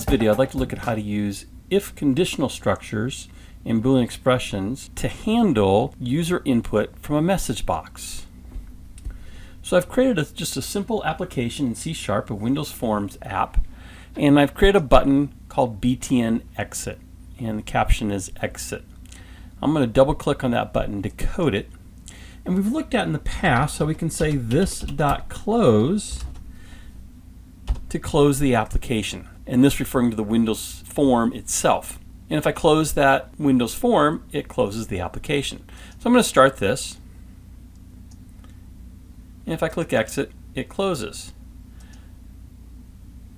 video, I'd like to look at how to use if conditional structures in Boolean expressions to handle user input from a message box. So I've created just a simple application in C#, a Windows Forms app, and I've created a button called BTN Exit, and the caption is Exit. I'm going to double click on that button to code it, and we've looked at in the past how we can say this.close to close the application, and this referring to the Windows form itself. And if I close that Windows form, it closes the application. So I'm going to start this, and if I click Exit, it closes.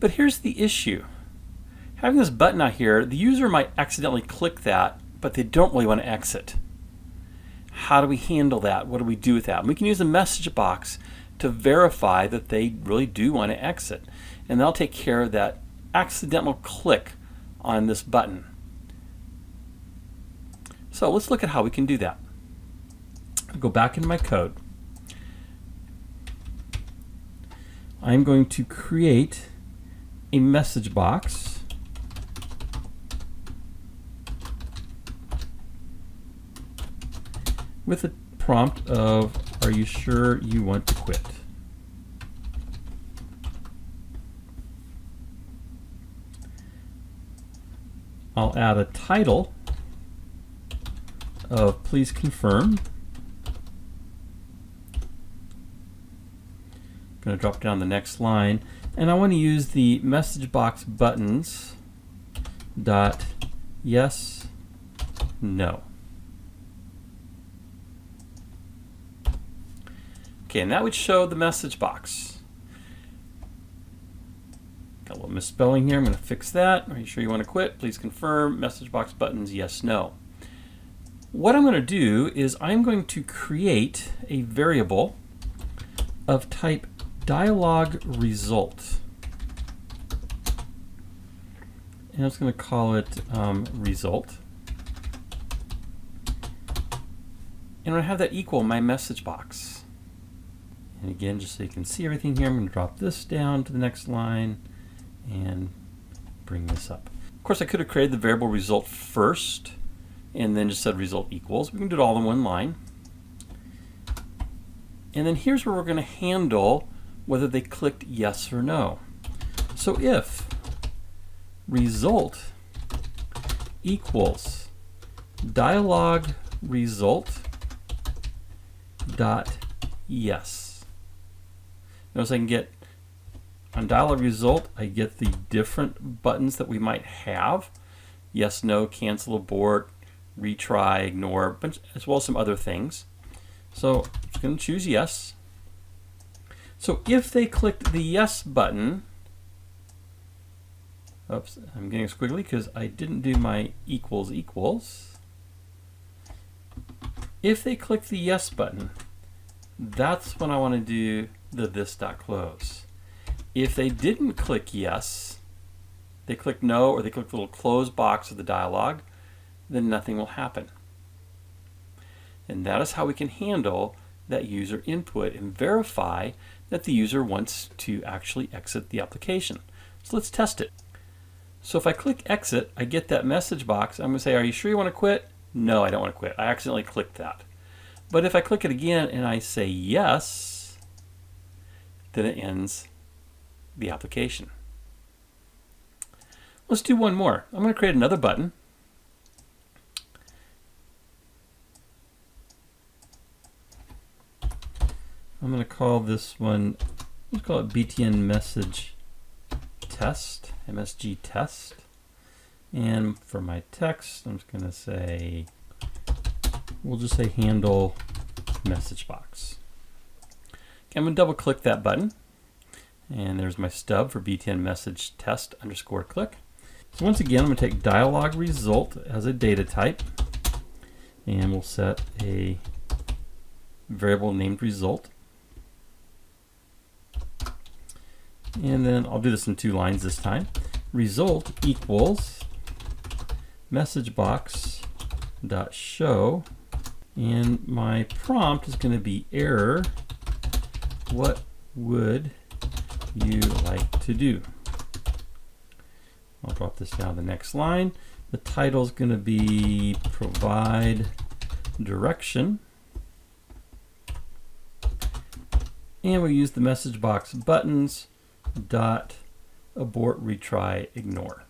But here's the issue. Having this button out here, the user might accidentally click that, but they don't really want to exit. How do we handle that? What do we do with that? And we can use the message box to verify that they really do want to exit. And that'll take care of that accidental click on this button. So let's look at how we can do that. I'll go back into my code. I'm going to create a message box with a prompt of, "Are you sure you want to quit?" I'll add a title of "Please confirm." I'm going to drop down the next line, and I want to use the message box buttons dot yes, no. Okay, and that would show the message box. Got a little misspelling here. I'm going to fix that. Are you sure you want to quit? Please confirm. Message box buttons yes, no. What I'm going to do is I'm going to create a variable of type DialogResult. And I'm just going to call it result. And I'm going to have that equal my message box. And again, just so you can see everything here, I'm going to drop this down to the next line and bring this up. Of course, I could have created the variable result first and then just said result equals. We can do it all in one line. And then here's where we're going to handle whether they clicked yes or no. So if result equals DialogResult dot yes. Notice I can get on DialogResult, I get the different buttons that we might have: yes, no, cancel, abort, retry, ignore, as well as some other things. So I'm going to choose yes. So if they clicked the yes button, oops, I'm getting a squiggly because I didn't do my equals equals. If they click the yes button, that's when I want to do the this.close. If they didn't click yes, they click no, or they click the little close box of the dialog, then nothing will happen. And that is how we can handle that user input and verify that the user wants to actually exit the application. So let's test it. So if I click exit, I get that message box. I'm going to say, "Are you sure you want to quit?" No, I don't want to quit. I accidentally clicked that. But if I click it again and I say yes, then it ends the application. Let's do one more. I'm going to create another button. I'm going to call this one, let's call it BTN Message Test, MSG Test. And for my text, I'm just going to say, we'll just say handle message box. Okay, I'm going to double click that button. And there's my stub for BTN Message Test _ click. So once again, I'm going to take DialogResult as a data type. And we'll set a variable named result. And then I'll do this in 2 lines this time. Result equals MessageBox.show, and my prompt is going to be error, what would you like to do? I'll drop this down to the next line. The title is going to be provide direction. And we use the MessageBox buttons dot abort, retry, ignore.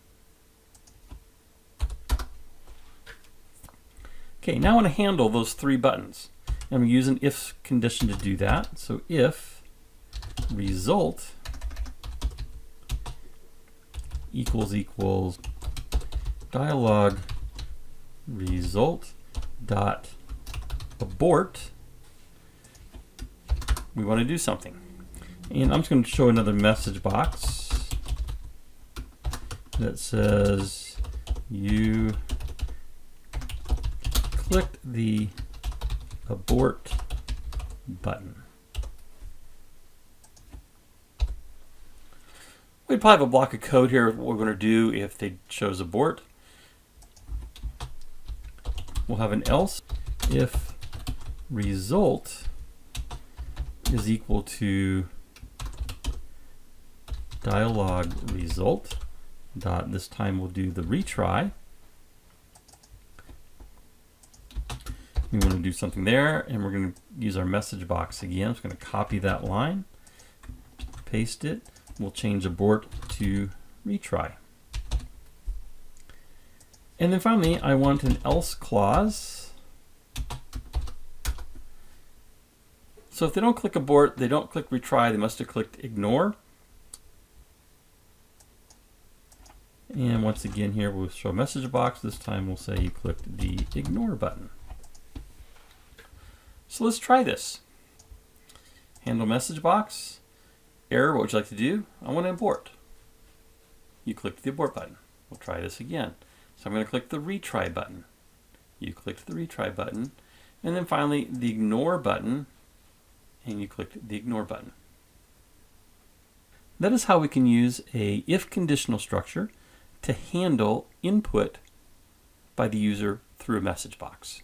Okay, now I want to handle those three buttons. And we use an if condition to do that. So if result equals dialog result dot abort, we want to do something. And I'm just going to show another message box that says you clicked the abort button. We'd probably have a block of code here. What we're going to do if they chose abort. We'll have an else if result is equal to dialog result dot, this time we'll do the retry. We want to do something there, and we're going to use our message box again. I'm just going to copy that line, paste it. We'll change abort to retry. And then finally, I want an else clause. So if they don't click abort, they don't click retry, they must have clicked ignore. And once again here, we'll show message box. This time we'll say you clicked the ignore button. So let's try this. Handle message box. Error, what would you like to do? I want to abort. You clicked the abort button. We'll try this again. So I'm going to click the retry button. You clicked the retry button. And then finally the ignore button, and you clicked the ignore button. That is how we can use a if conditional structure to handle input by the user through a message box.